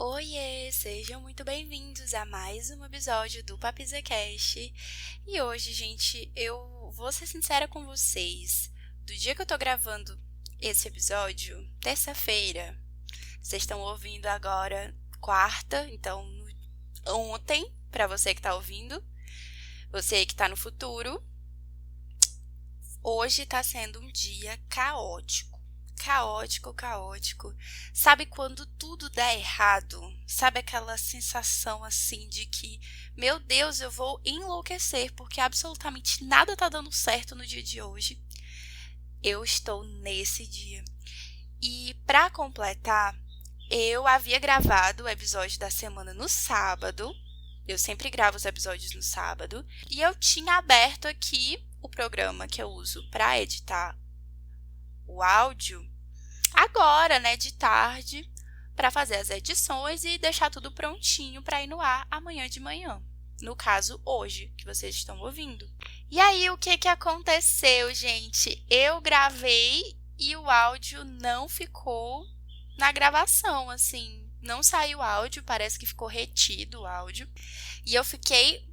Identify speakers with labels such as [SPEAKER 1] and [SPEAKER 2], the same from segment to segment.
[SPEAKER 1] Oiê, sejam muito bem-vindos a mais um episódio do PapizaCast. E hoje, gente, eu vou ser sincera com vocês. Do dia que eu tô gravando esse episódio, terça-feira, vocês estão ouvindo agora quarta, então ontem, pra você que tá ouvindo, você que tá no futuro, hoje tá sendo um dia caótico. Caótico. Sabe quando tudo dá errado? Sabe aquela sensação assim de que, meu Deus, eu vou enlouquecer porque absolutamente nada tá dando certo no dia de hoje? Eu estou nesse dia. E para completar, eu havia gravado o episódio da semana no sábado. Eu sempre gravo os episódios no sábado. E eu tinha aberto aqui o programa que eu uso para editar o áudio agora, né, de tarde, para fazer as edições e deixar tudo prontinho para ir no ar amanhã de manhã. No caso, hoje, que vocês estão ouvindo. E aí, o que aconteceu, gente? Eu gravei e o áudio não ficou na gravação, assim. Não saiu o áudio, parece que ficou retido o áudio. E eu fiquei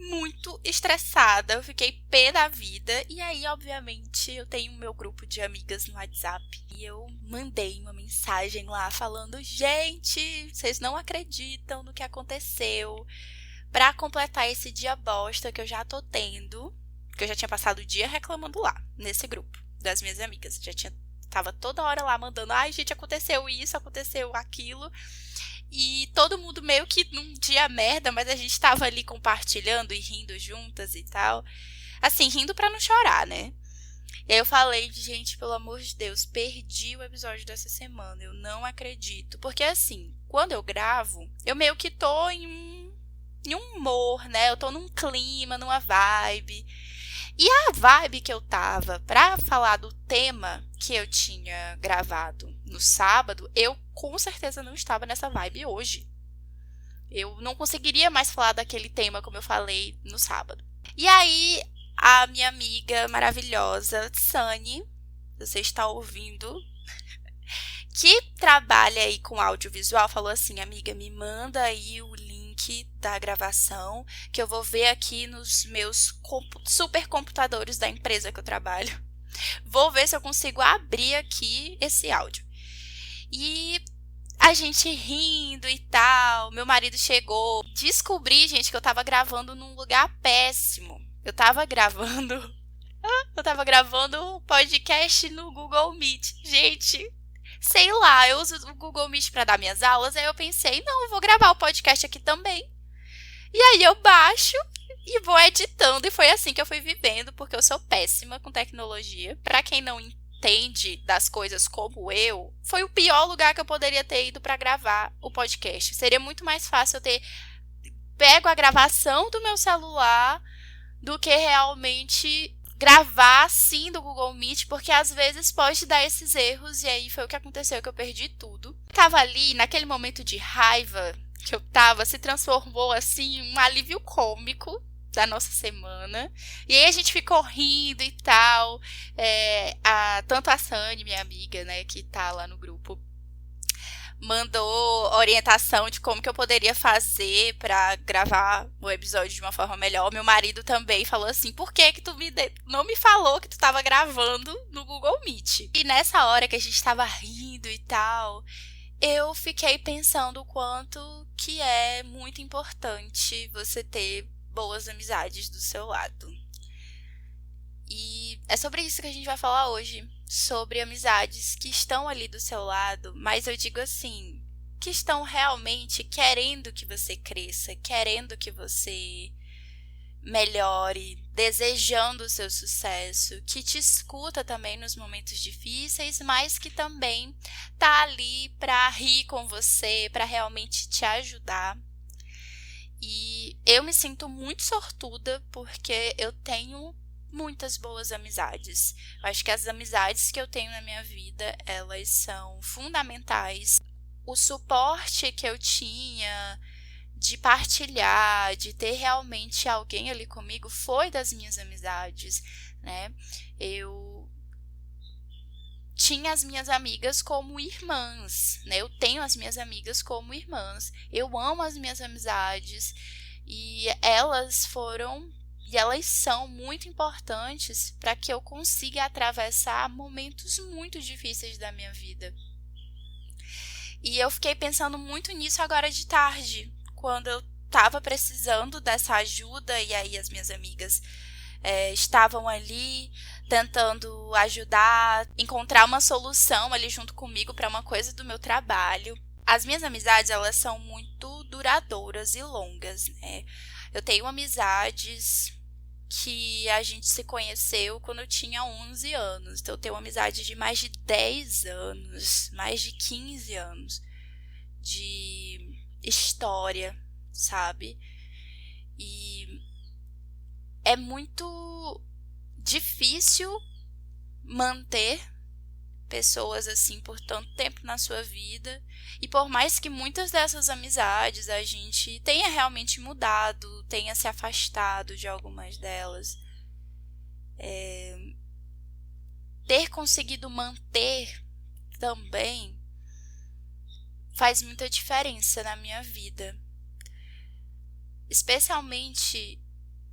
[SPEAKER 1] muito estressada, eu fiquei pé da vida. E aí, obviamente, eu tenho o meu grupo de amigas no WhatsApp. E eu mandei uma mensagem lá falando: gente, vocês não acreditam no que aconteceu. Pra completar esse dia bosta que eu já tô tendo, que eu já tinha passado o dia reclamando lá, nesse grupo das minhas amigas. Tava toda hora lá mandando: ai, gente, aconteceu isso, aconteceu aquilo. E todo mundo meio que num dia merda, mas a gente tava ali compartilhando e rindo juntas e tal. Assim, rindo pra não chorar, né? E aí eu falei: gente, pelo amor de Deus, perdi o episódio dessa semana, eu não acredito. Porque assim, quando eu gravo, eu meio que tô em um humor, né? Eu tô num clima, numa vibe. E a vibe que eu tava pra falar do tema que eu tinha gravado no sábado, eu com certeza não estava nessa vibe hoje. Eu não conseguiria mais falar daquele tema como eu falei no sábado. E aí, a minha amiga maravilhosa, Sani, você está ouvindo, que trabalha aí com audiovisual, falou assim: amiga, me manda aí o link da gravação, que eu vou ver aqui nos meus supercomputadores da empresa que eu trabalho. Vou ver se eu consigo abrir aqui esse áudio. E a gente rindo e tal, meu marido chegou. Descobri, gente, que eu tava gravando num lugar péssimo. Eu tava gravando um podcast no Google Meet. Gente, sei lá, eu uso o Google Meet para dar minhas aulas, aí eu pensei: não, eu vou gravar o podcast aqui também. E aí eu baixo e vou editando, e foi assim que eu fui vivendo, porque eu sou péssima com tecnologia. Para quem não entende das coisas como eu, foi o pior lugar que eu poderia ter ido para gravar o podcast. Seria muito mais fácil eu ter pego a gravação do meu celular do que realmente gravar assim do Google Meet, porque às vezes pode dar esses erros, e aí foi o que aconteceu, que eu perdi tudo. Tava ali, naquele momento de raiva que eu tava, se transformou assim em um alívio cômico da nossa semana. E aí a gente ficou rindo e tal. Tanto a Sani, minha amiga, né, que tá lá no grupo, mandou orientação de como que eu poderia fazer pra gravar o episódio de uma forma melhor. Meu marido também falou assim: por que tu não me falou que tu tava gravando no Google Meet? E nessa hora que a gente tava rindo e tal, eu fiquei pensando o quanto que é muito importante você ter boas amizades do seu lado. E é sobre isso que a gente vai falar hoje, sobre amizades que estão ali do seu lado, mas eu digo assim, que estão realmente querendo que você cresça, querendo que você melhore, desejando o seu sucesso, que te escuta também nos momentos difíceis, mas que também tá ali para rir com você, para realmente te ajudar. E eu me sinto muito sortuda porque eu tenho muitas boas amizades. Eu acho que as amizades que eu tenho na minha vida, elas são fundamentais. O suporte que eu tinha de partilhar, de ter realmente alguém ali comigo, foi das minhas amizades, né? Eu tinha as minhas amigas como irmãs, né? Eu tenho as minhas amigas como irmãs. Eu amo as minhas amizades e elas são muito importantes para que eu consiga atravessar momentos muito difíceis da minha vida. E eu fiquei pensando muito nisso agora de tarde, quando eu estava precisando dessa ajuda e aí as minhas amigas estavam ali tentando ajudar, encontrar uma solução ali junto comigo para uma coisa do meu trabalho. As minhas amizades, elas são muito duradouras e longas, né? Eu tenho amizades que a gente se conheceu quando eu tinha 11 anos. Então, eu tenho uma amizade de mais de 10 anos, mais de 15 anos de história, sabe? E é muito difícil manter pessoas assim por tanto tempo na sua vida. E por mais que muitas dessas amizades a gente tenha realmente mudado, tenha se afastado de algumas delas, ter conseguido manter também faz muita diferença na minha vida. Especialmente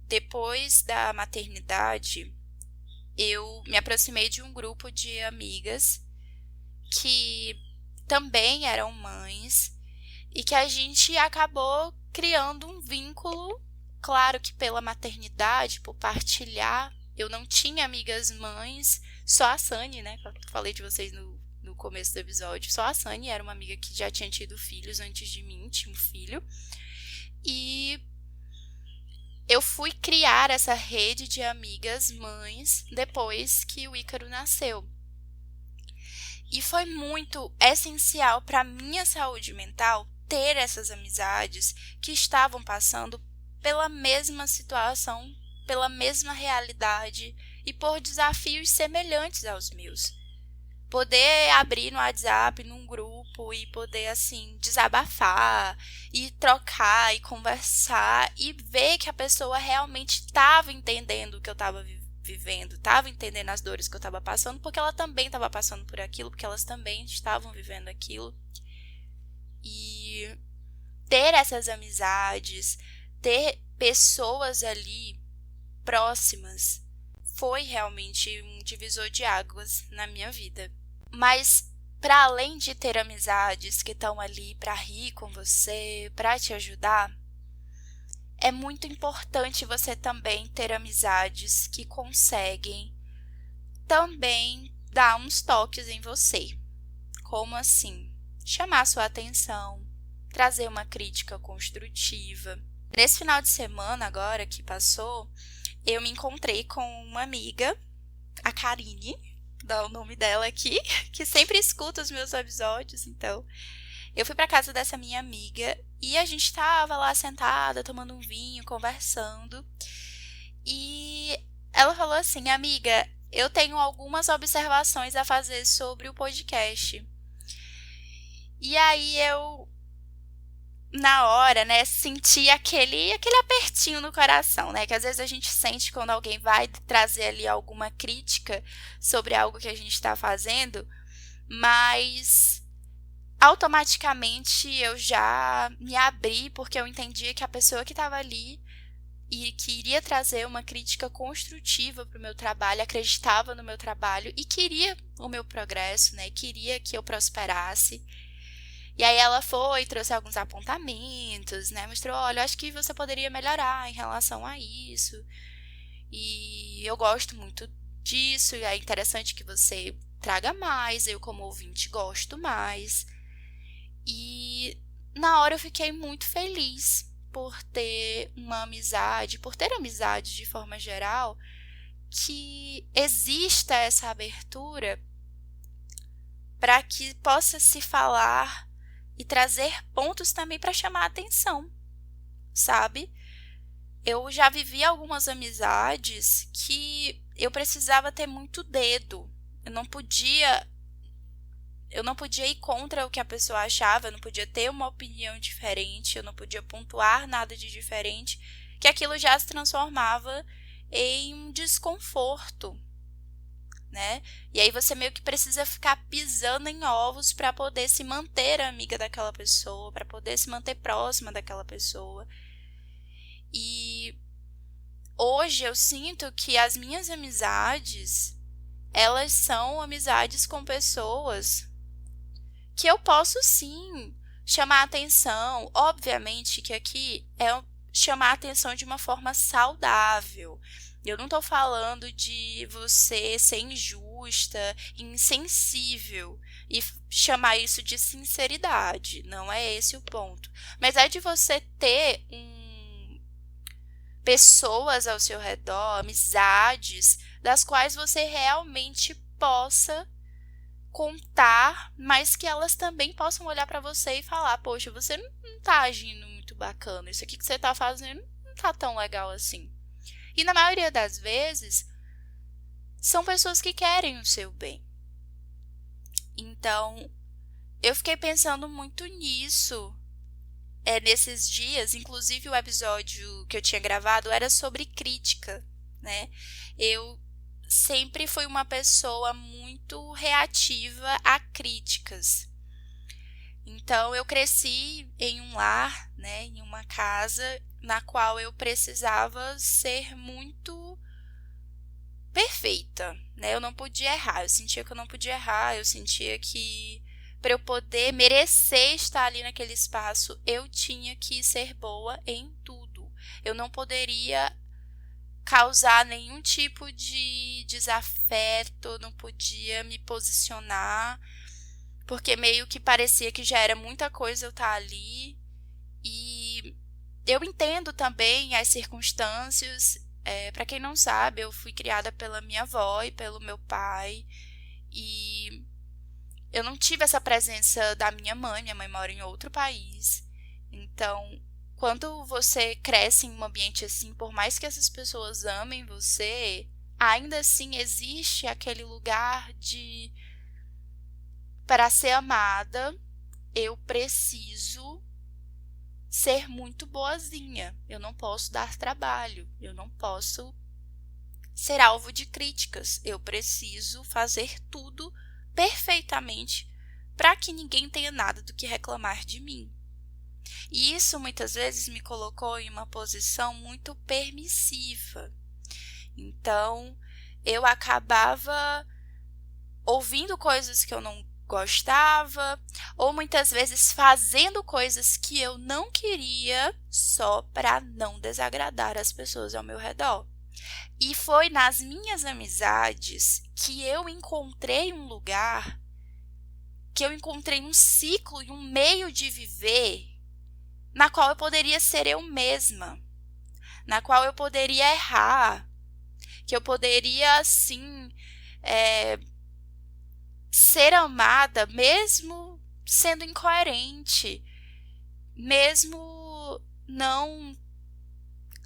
[SPEAKER 1] depois da maternidade, eu me aproximei de um grupo de amigas que também eram mães e que a gente acabou criando um vínculo. Claro que pela maternidade, por partilhar, eu não tinha amigas mães, só a Sani, né, que eu falei de vocês no começo do episódio, só a Sani era uma amiga que já tinha tido filhos antes de mim, tinha um filho, e eu fui criar essa rede de amigas mães depois que o Ícaro nasceu. E foi muito essencial para a minha saúde mental ter essas amizades que estavam passando pela mesma situação, pela mesma realidade e por desafios semelhantes aos meus. Poder abrir no WhatsApp, num grupo e poder, assim, desabafar e trocar e conversar e ver que a pessoa realmente estava entendendo o que eu estava vivendo, estava entendendo as dores que eu estava passando, porque ela também estava passando por aquilo, porque elas também estavam vivendo aquilo. E ter essas amizades, ter pessoas ali próximas, foi realmente um divisor de águas na minha vida. Mas, para além de ter amizades que estão ali para rir com você, para te ajudar, é muito importante você também ter amizades que conseguem também dar uns toques em você. Como assim? Chamar sua atenção, trazer uma crítica construtiva. Nesse final de semana agora que passou, eu me encontrei com uma amiga, a Karine, dá o nome dela aqui, que sempre escuta os meus episódios, então eu fui para casa dessa minha amiga e a gente estava lá sentada, tomando um vinho, conversando, e ela falou assim: amiga, eu tenho algumas observações a fazer sobre o podcast. E aí eu, na hora, né, senti aquele apertinho no coração, né, que às vezes a gente sente quando alguém vai trazer ali alguma crítica sobre algo que a gente está fazendo, mas automaticamente eu já me abri, porque eu entendia que a pessoa que estava ali e que iria trazer uma crítica construtiva para o meu trabalho, acreditava no meu trabalho e queria o meu progresso, né, queria que eu prosperasse. E aí ela foi, trouxe alguns apontamentos, né? Mostrou, olha, eu acho que você poderia melhorar em relação a isso. E eu gosto muito disso, e é interessante que você traga mais, eu como ouvinte gosto mais. E na hora eu fiquei muito feliz por ter uma amizade, por ter amizade de forma geral, que exista essa abertura para que possa se falar e trazer pontos também para chamar a atenção, sabe? Eu já vivi algumas amizades que eu precisava ter muito dedo. Eu não podia ir contra o que a pessoa achava, eu não podia ter uma opinião diferente, eu não podia pontuar nada de diferente, que aquilo já se transformava em um desconforto, né? E aí você meio que precisa ficar pisando em ovos para poder se manter amiga daquela pessoa, para poder se manter próxima daquela pessoa. E hoje eu sinto que as minhas amizades, elas são amizades com pessoas que eu posso sim chamar atenção. Obviamente que aqui é chamar atenção de uma forma saudável. Eu não estou falando de você ser injusta, insensível e chamar isso de sinceridade. Não é esse o ponto. Mas é de você ter pessoas ao seu redor, amizades, das quais você realmente possa contar, mas que elas também possam olhar para você e falar: poxa, você não tá agindo muito bacana, isso aqui que você tá fazendo não tá tão legal assim. E na maioria das vezes, são pessoas que querem o seu bem. Então, eu fiquei pensando muito nisso nesses dias. Inclusive, o episódio que eu tinha gravado era sobre crítica, né? Eu sempre fui uma pessoa muito reativa a críticas. Então, eu cresci em um lar, né, em uma casa na qual eu precisava ser muito perfeita, né? Eu não podia errar, eu sentia que eu não podia errar, eu sentia que para eu poder merecer estar ali naquele espaço, eu tinha que ser boa em tudo. Eu não poderia causar nenhum tipo de desafeto, não podia me posicionar, porque meio que parecia que já era muita coisa eu estar ali. E eu entendo também as circunstâncias. Para quem não sabe, eu fui criada pela minha avó e pelo meu pai, e eu não tive essa presença da minha mãe mora em outro país. Então, quando você cresce em um ambiente assim, por mais que essas pessoas amem você, ainda assim existe aquele lugar de, para ser amada, eu preciso ser muito boazinha. Eu não posso dar trabalho, eu não posso ser alvo de críticas. Eu preciso fazer tudo perfeitamente para que ninguém tenha nada do que reclamar de mim. E isso muitas vezes me colocou em uma posição muito permissiva. Então, eu acabava ouvindo coisas que eu não gostava, ou muitas vezes fazendo coisas que eu não queria só para não desagradar as pessoas ao meu redor. E foi nas minhas amizades que eu encontrei um lugar, que eu encontrei um ciclo e um meio de viver na qual eu poderia ser eu mesma, na qual eu poderia errar, que eu poderia, assim, ser amada mesmo sendo incoerente, mesmo não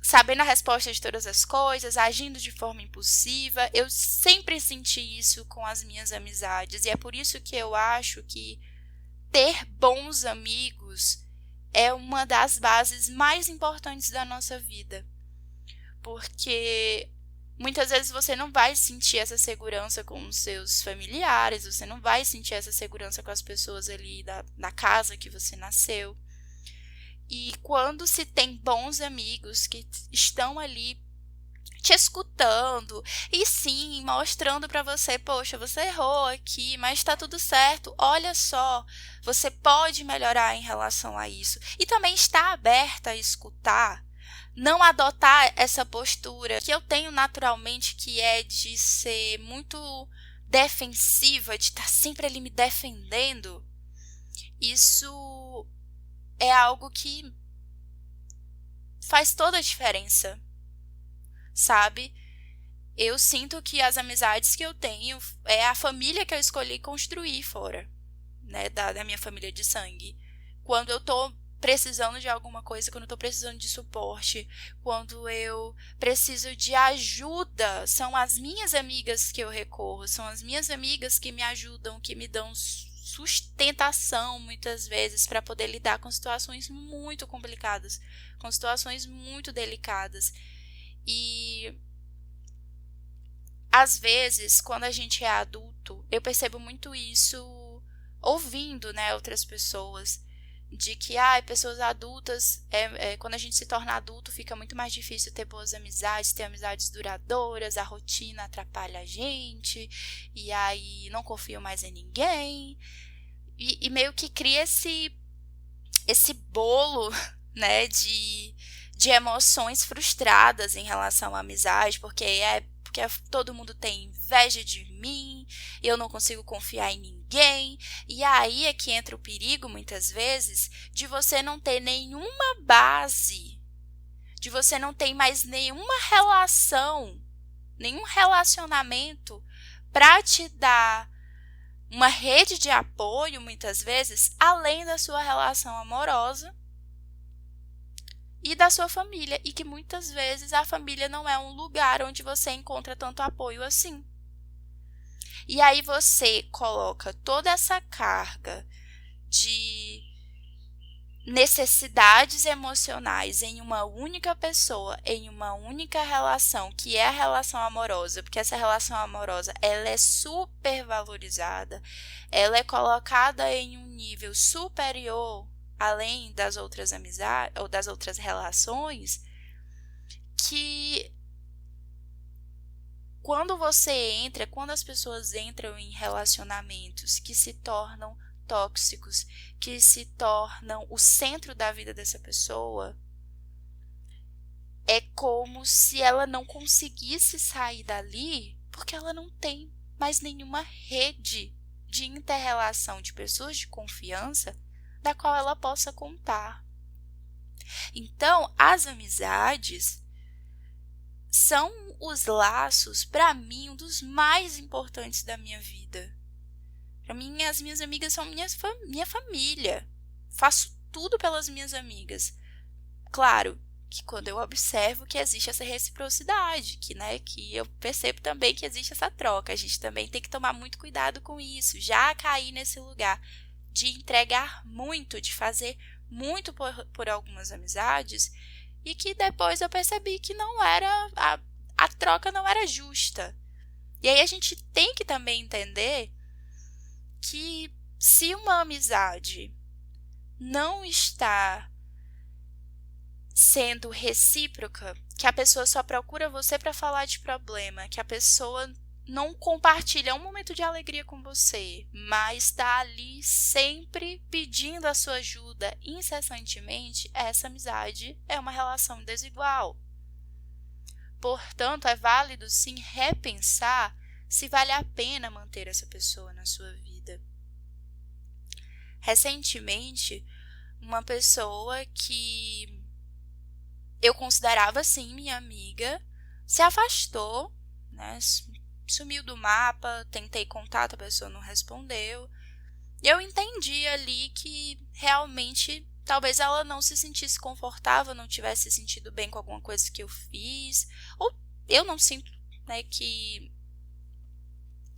[SPEAKER 1] sabendo a resposta de todas as coisas, agindo de forma impulsiva. Eu sempre senti isso com as minhas amizades, e é por isso que eu acho que ter bons amigos é uma das bases mais importantes da nossa vida. Porque muitas vezes você não vai sentir essa segurança com os seus familiares, você não vai sentir essa segurança com as pessoas ali da casa que você nasceu. E quando se tem bons amigos que estão ali te escutando e sim, mostrando para você: poxa, você errou aqui, mas está tudo certo, olha só, você pode melhorar em relação a isso. E também está aberta a escutar, não adotar essa postura que eu tenho naturalmente, que é de ser muito defensiva, de estar sempre ali me defendendo. Isso é algo que faz toda a diferença, sabe? Eu sinto que as amizades que eu tenho é a família que eu escolhi construir fora, né, da minha família de sangue. Quando eu tô precisando de alguma coisa, quando eu tô precisando de suporte, quando eu preciso de ajuda, são as minhas amigas que eu recorro, são as minhas amigas que me ajudam, que me dão sustentação muitas vezes para poder lidar com situações muito complicadas, com situações muito delicadas. E às vezes, quando a gente é adulto, eu percebo muito isso ouvindo, né, outras pessoas, de que, pessoas adultas, quando a gente se torna adulto, fica muito mais difícil ter boas amizades, ter amizades duradouras, a rotina atrapalha a gente, e aí não confio mais em ninguém, e meio que cria esse bolo, né, de emoções frustradas em relação à amizade, porque todo mundo tem inveja de mim, eu não consigo confiar em ninguém, e aí é que entra o perigo, muitas vezes, de você não ter nenhuma base, de você não ter mais nenhuma relação, nenhum relacionamento para te dar uma rede de apoio, muitas vezes, além da sua relação amorosa e da sua família, e que muitas vezes a família não é um lugar onde você encontra tanto apoio assim. E aí você coloca toda essa carga de necessidades emocionais em uma única pessoa, em uma única relação, que é a relação amorosa, porque essa relação amorosa, ela é super valorizada, ela é colocada em um nível superior, além das outras amizades ou das outras relações, que quando as pessoas entram em relacionamentos que se tornam tóxicos, que se tornam o centro da vida dessa pessoa, é como se ela não conseguisse sair dali, porque ela não tem mais nenhuma rede de inter-relação de pessoas de confiança da qual ela possa contar. Então, as amizades são os laços, para mim, um dos mais importantes da minha vida. Para mim, as minhas amigas são minha família. Faço tudo pelas minhas amigas. Claro que quando eu observo que existe essa reciprocidade, que eu percebo também que existe essa troca. A gente também tem que tomar muito cuidado com isso. Já cair nesse lugar de entregar muito, de fazer muito por algumas amizades, e que depois eu percebi que não era, a troca não era justa. E aí a gente tem que também entender que se uma amizade não está sendo recíproca, que a pessoa só procura você para falar de problema, que a pessoa não compartilha um momento de alegria com você, mas está ali sempre pedindo a sua ajuda incessantemente, essa amizade é uma relação desigual. Portanto, é válido sim repensar se vale a pena manter essa pessoa na sua vida. Recentemente, uma pessoa que eu considerava sim minha amiga se afastou, né? Sumiu do mapa, tentei contato, a pessoa não respondeu. Eu entendi ali que realmente talvez ela não se sentisse confortável, não tivesse se sentido bem com alguma coisa que eu fiz, ou eu não sinto, né, que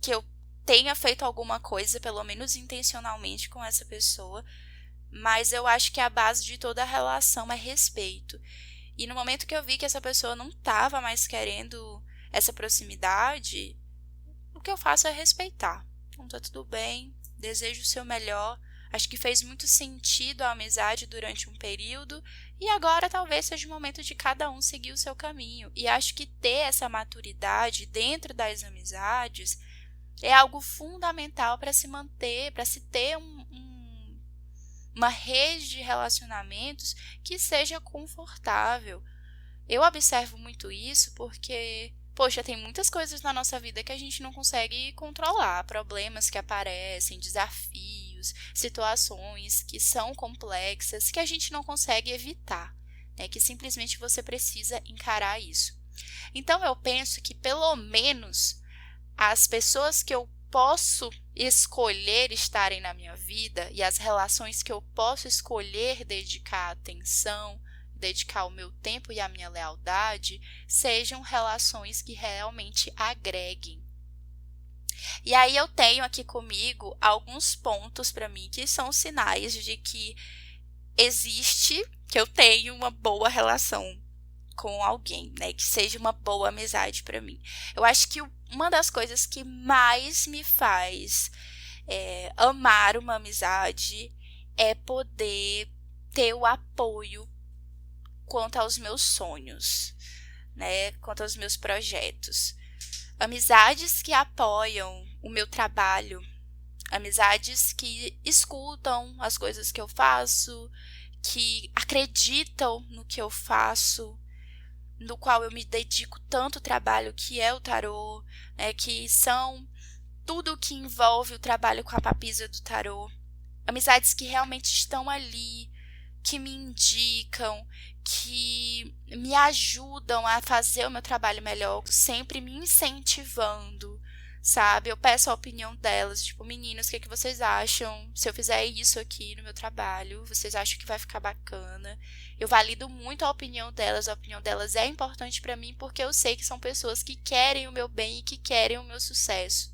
[SPEAKER 1] eu tenha feito alguma coisa, pelo menos intencionalmente, com essa pessoa, mas eu acho que a base de toda a relação é respeito. E no momento que eu vi que essa pessoa não estava mais querendo essa proximidade, o que eu faço é respeitar. Então tá tudo bem, desejo o seu melhor. Acho que fez muito sentido a amizade durante um período e agora talvez seja o momento de cada um seguir o seu caminho. E acho que ter essa maturidade dentro das amizades é algo fundamental para se manter, para se ter uma rede de relacionamentos que seja confortável. Eu observo muito isso porque, poxa, tem muitas coisas na nossa vida que a gente não consegue controlar, problemas que aparecem, desafios, situações que são complexas, que a gente não consegue evitar, né? Que simplesmente você precisa encarar isso. Então, eu penso que pelo menos as pessoas que eu posso escolher estarem na minha vida e as relações que eu posso escolher dedicar atenção, dedicar o meu tempo e a minha lealdade, sejam relações que realmente agreguem. E aí eu tenho aqui comigo alguns pontos para mim que são sinais de que eu tenho uma boa relação com alguém, né? Que seja uma boa amizade pra mim. Eu acho que uma das coisas que mais me faz amar uma amizade é poder ter o apoio quanto aos meus sonhos, né? Quanto aos meus projetos. Amizades que apoiam o meu trabalho, amizades que escutam as coisas que eu faço, que acreditam no que eu faço, no qual eu me dedico tanto trabalho, que é o tarô, né, que são tudo que envolve o trabalho com a papisa do tarô. Amizades que realmente estão ali, que me indicam, que me ajudam a fazer o meu trabalho melhor, sempre me incentivando, sabe? Eu peço a opinião delas, tipo, meninas, o que vocês acham? Se eu fizer isso aqui no meu trabalho, vocês acham que vai ficar bacana? Eu valido muito a opinião delas é importante pra mim porque eu sei que são pessoas que querem o meu bem e que querem o meu sucesso.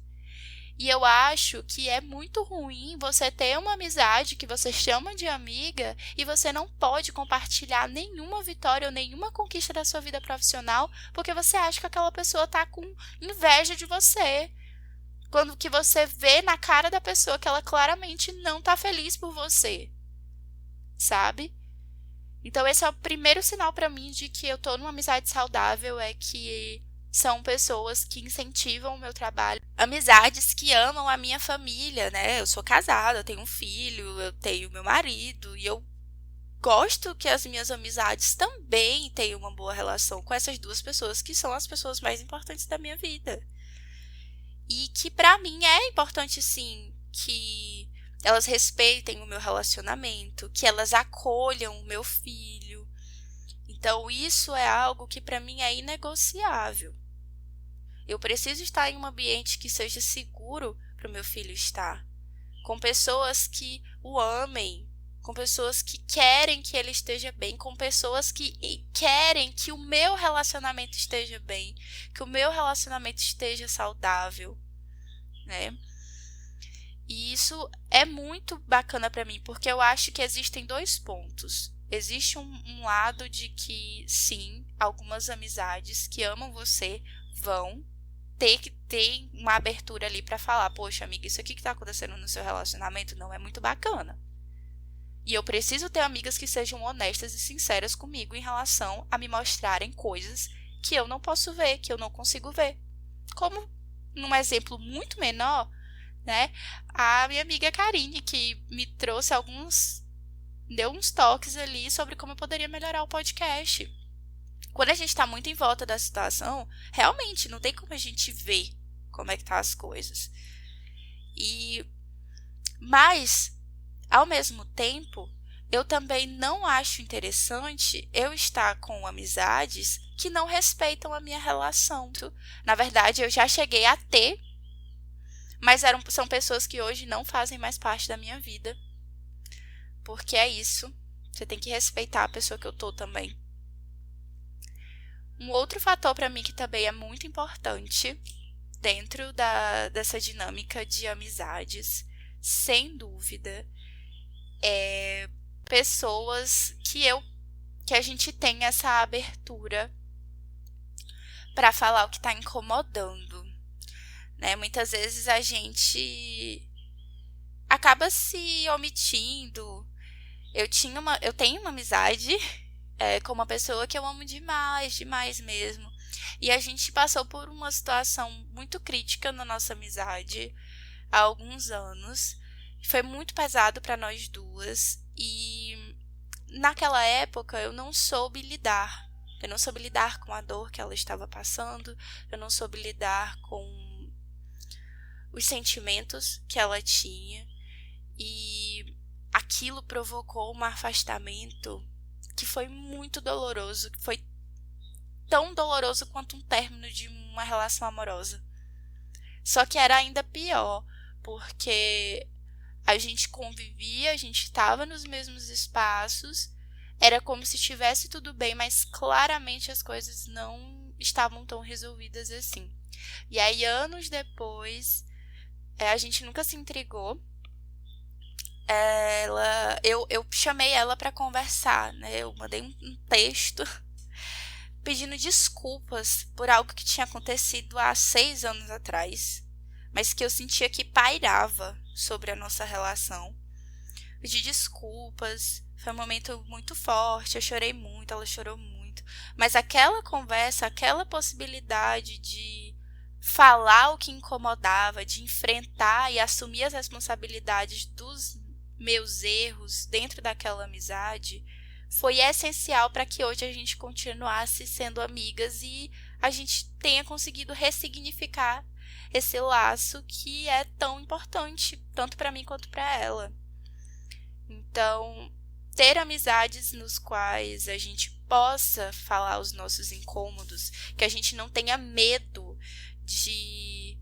[SPEAKER 1] E eu acho que é muito ruim você ter uma amizade que você chama de amiga e você não pode compartilhar nenhuma vitória ou nenhuma conquista da sua vida profissional porque você acha que aquela pessoa tá com inveja de você. Quando que você vê na cara da pessoa que ela claramente não tá feliz por você, sabe? Então esse é o primeiro sinal pra mim de que eu tô numa amizade saudável, é que são pessoas que incentivam o meu trabalho. Amizades que amam a minha família, né? Eu sou casada, eu tenho um filho, eu tenho meu marido e eu gosto que as minhas amizades também tenham uma boa relação com essas duas pessoas que são as pessoas mais importantes da minha vida. E que pra mim é importante sim que elas respeitem o meu relacionamento, que elas acolham o meu filho. Então isso é algo que pra mim é inegociável. Eu preciso estar em um ambiente que seja seguro para o meu filho estar, com pessoas que o amem, com pessoas que querem que ele esteja bem, com pessoas que querem que o meu relacionamento esteja bem, que o meu relacionamento esteja saudável, né? E isso é muito bacana para mim, porque eu acho que existem dois pontos. Existe um lado de que, sim, algumas amizades que amam você vão ter que ter uma abertura ali pra falar, poxa, amiga, isso aqui que tá acontecendo no seu relacionamento não é muito bacana. E eu preciso ter amigas que sejam honestas e sinceras comigo em relação a me mostrarem coisas que eu não posso ver, que eu não consigo ver. Como, num exemplo muito menor, né, a minha amiga Karine, que me trouxe deu uns toques ali sobre como eu poderia melhorar o podcast. Quando a gente tá muito em volta da situação, realmente não tem como a gente ver como é que tá as coisas. Mas, ao mesmo tempo, eu também não acho interessante eu estar com amizades que não respeitam a minha relação. Na verdade, eu já cheguei a ter, mas são pessoas que hoje não fazem mais parte da minha vida. Porque é isso. Você tem que respeitar a pessoa que eu tô também. Um outro fator para mim que também é muito importante dentro dessa dinâmica de amizades, sem dúvida, é pessoas que a gente tem essa abertura para falar o que está incomodando, né? Muitas vezes a gente acaba se omitindo. Eu tenho uma amizade com uma pessoa que eu amo demais, demais mesmo. E a gente passou por uma situação muito crítica na nossa amizade há alguns anos. Foi muito pesado para nós duas. E naquela época eu não soube lidar. Eu não soube lidar com a dor que ela estava passando. Eu não soube lidar com os sentimentos que ela tinha. E aquilo provocou um afastamento que foi muito doloroso, que foi tão doloroso quanto um término de uma relação amorosa. Só que era ainda pior, porque a gente convivia, a gente estava nos mesmos espaços, era como se estivesse tudo bem, mas claramente as coisas não estavam tão resolvidas assim. E aí, anos depois, a gente nunca se intrigou. Eu chamei ela para conversar, né? Eu mandei um texto pedindo desculpas por algo que tinha acontecido há 6 anos atrás, mas que eu sentia que pairava sobre a nossa relação. Pedi desculpas, foi um momento muito forte, eu chorei muito, ela chorou muito, mas aquela conversa, aquela possibilidade de falar o que incomodava, de enfrentar e assumir as responsabilidades dos meus erros dentro daquela amizade, foi essencial para que hoje a gente continuasse sendo amigas e a gente tenha conseguido ressignificar esse laço que é tão importante, tanto para mim quanto para ela. Então, ter amizades nos quais a gente possa falar os nossos incômodos, que a gente não tenha medo de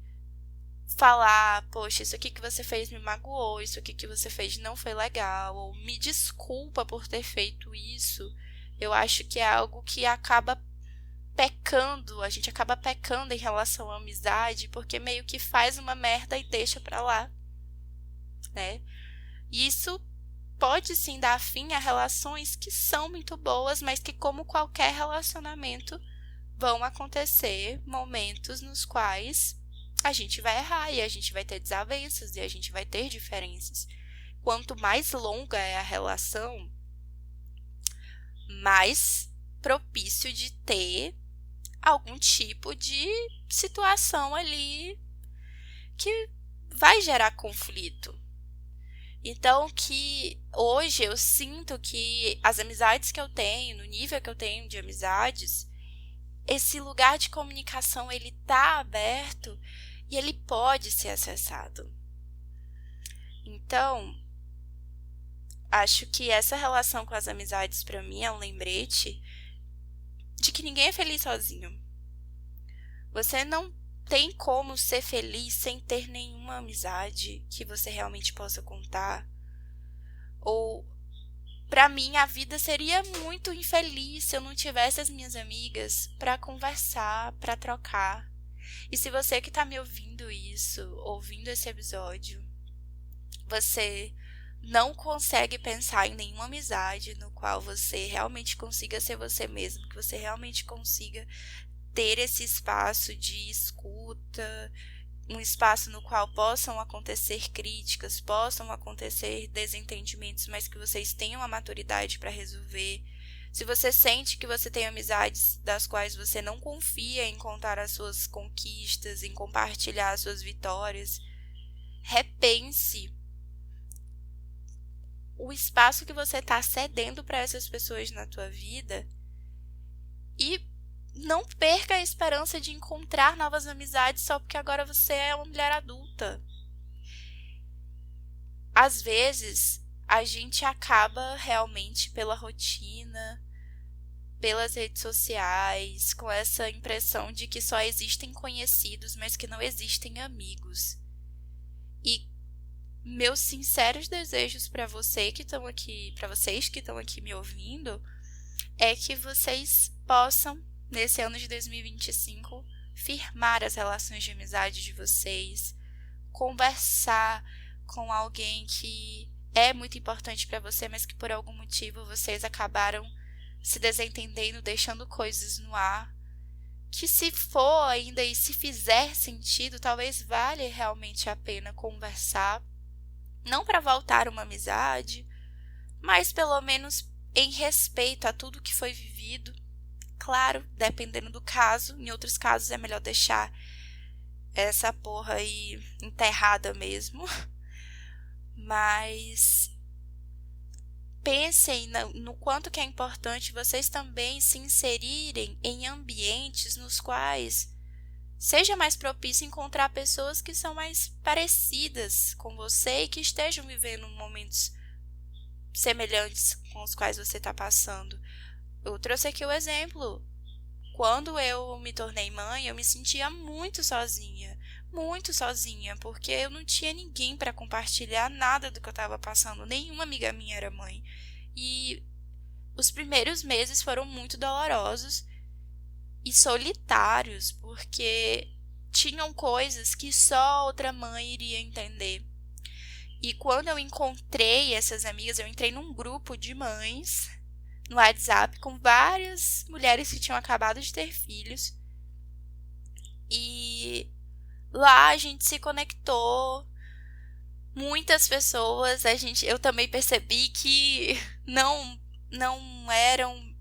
[SPEAKER 1] falar, poxa, isso aqui que você fez me magoou, isso aqui que você fez não foi legal, ou me desculpa por ter feito isso. Eu acho que é algo que acaba pecando, a gente acaba pecando em relação à amizade, porque meio que faz uma merda e deixa pra lá, né? E isso pode sim dar fim a relações que são muito boas, mas que, como qualquer relacionamento, vão acontecer momentos nos quais a gente vai errar e a gente vai ter desavenças e a gente vai ter diferenças. Quanto mais longa é a relação, mais propício de ter algum tipo de situação ali que vai gerar conflito. Então, que hoje eu sinto que as amizades que eu tenho, no nível que eu tenho de amizades, esse lugar de comunicação, ele tá aberto e ele pode ser acessado. Então, acho que essa relação com as amizades, para mim, é um lembrete de que ninguém é feliz sozinho. Você não tem como ser feliz sem ter nenhuma amizade que você realmente possa contar. Ou, pra mim, a vida seria muito infeliz se eu não tivesse as minhas amigas para conversar, para trocar. E se você que tá me ouvindo isso, ouvindo esse episódio, você não consegue pensar em nenhuma amizade no qual você realmente consiga ser você mesmo, que você realmente consiga ter esse espaço de escuta, um espaço no qual possam acontecer críticas, possam acontecer desentendimentos, mas que vocês tenham a maturidade para resolver. Se você sente que você tem amizades das quais você não confia em contar as suas conquistas, em compartilhar as suas vitórias, repense o espaço que você está cedendo para essas pessoas na tua vida e não perca a esperança de encontrar novas amizades só porque agora você é uma mulher adulta. Às vezes, a gente acaba realmente pela rotina, pelas redes sociais, com essa impressão de que só existem conhecidos, mas que não existem amigos. E meus sinceros desejos para vocês que estão aqui me ouvindo, é que vocês possam, nesse ano de 2025, firmar as relações de amizade de vocês, conversar com alguém que é muito importante para você, mas que por algum motivo vocês acabaram se desentendendo, deixando coisas no ar, que se for ainda e se fizer sentido, talvez valha realmente a pena conversar, não para voltar uma amizade, mas pelo menos em respeito a tudo que foi vivido. Claro, dependendo do caso, em outros casos é melhor deixar essa porra aí enterrada mesmo. Mas pensem no quanto que é importante vocês também se inserirem em ambientes nos quais seja mais propício encontrar pessoas que são mais parecidas com você e que estejam vivendo momentos semelhantes com os quais você está passando. Eu trouxe aqui o exemplo. Quando eu me tornei mãe, eu me sentia muito sozinha, porque eu não tinha ninguém para compartilhar nada do que eu estava passando, nenhuma amiga minha era mãe. E os primeiros meses foram muito dolorosos e solitários, porque tinham coisas que só outra mãe iria entender. E quando eu encontrei essas amigas, eu entrei num grupo de mães no WhatsApp com várias mulheres que tinham acabado de ter filhos. E lá a gente se conectou, muitas pessoas, eu também percebi que não eram,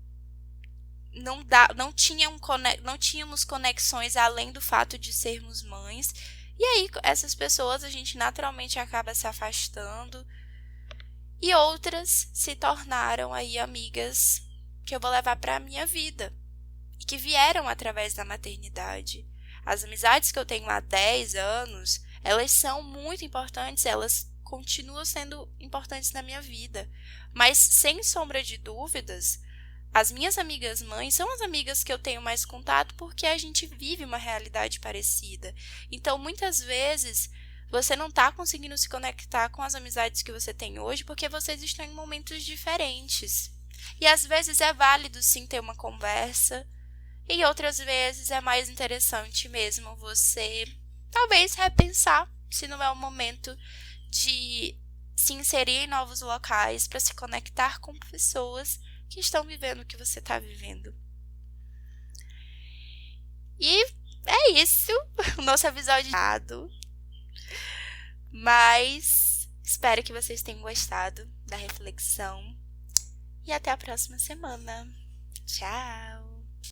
[SPEAKER 1] não tínhamos conexões além do fato de sermos mães. E aí essas pessoas a gente naturalmente acaba se afastando. E outras se tornaram aí amigas que eu vou levar para a minha vida e que vieram através da maternidade. As amizades que eu tenho há 10 anos, elas são muito importantes, elas continuam sendo importantes na minha vida. Mas, sem sombra de dúvidas, as minhas amigas mães são as amigas que eu tenho mais contato porque a gente vive uma realidade parecida. Então, muitas vezes, você não está conseguindo se conectar com as amizades que você tem hoje porque vocês estão em momentos diferentes. E às vezes é válido sim ter uma conversa, e outras vezes é mais interessante mesmo você talvez repensar se não é o momento de se inserir em novos locais para se conectar com pessoas que estão vivendo o que você está vivendo. E é isso, o nosso episódio mas espero que vocês tenham gostado da reflexão e até a próxima semana. Tchau!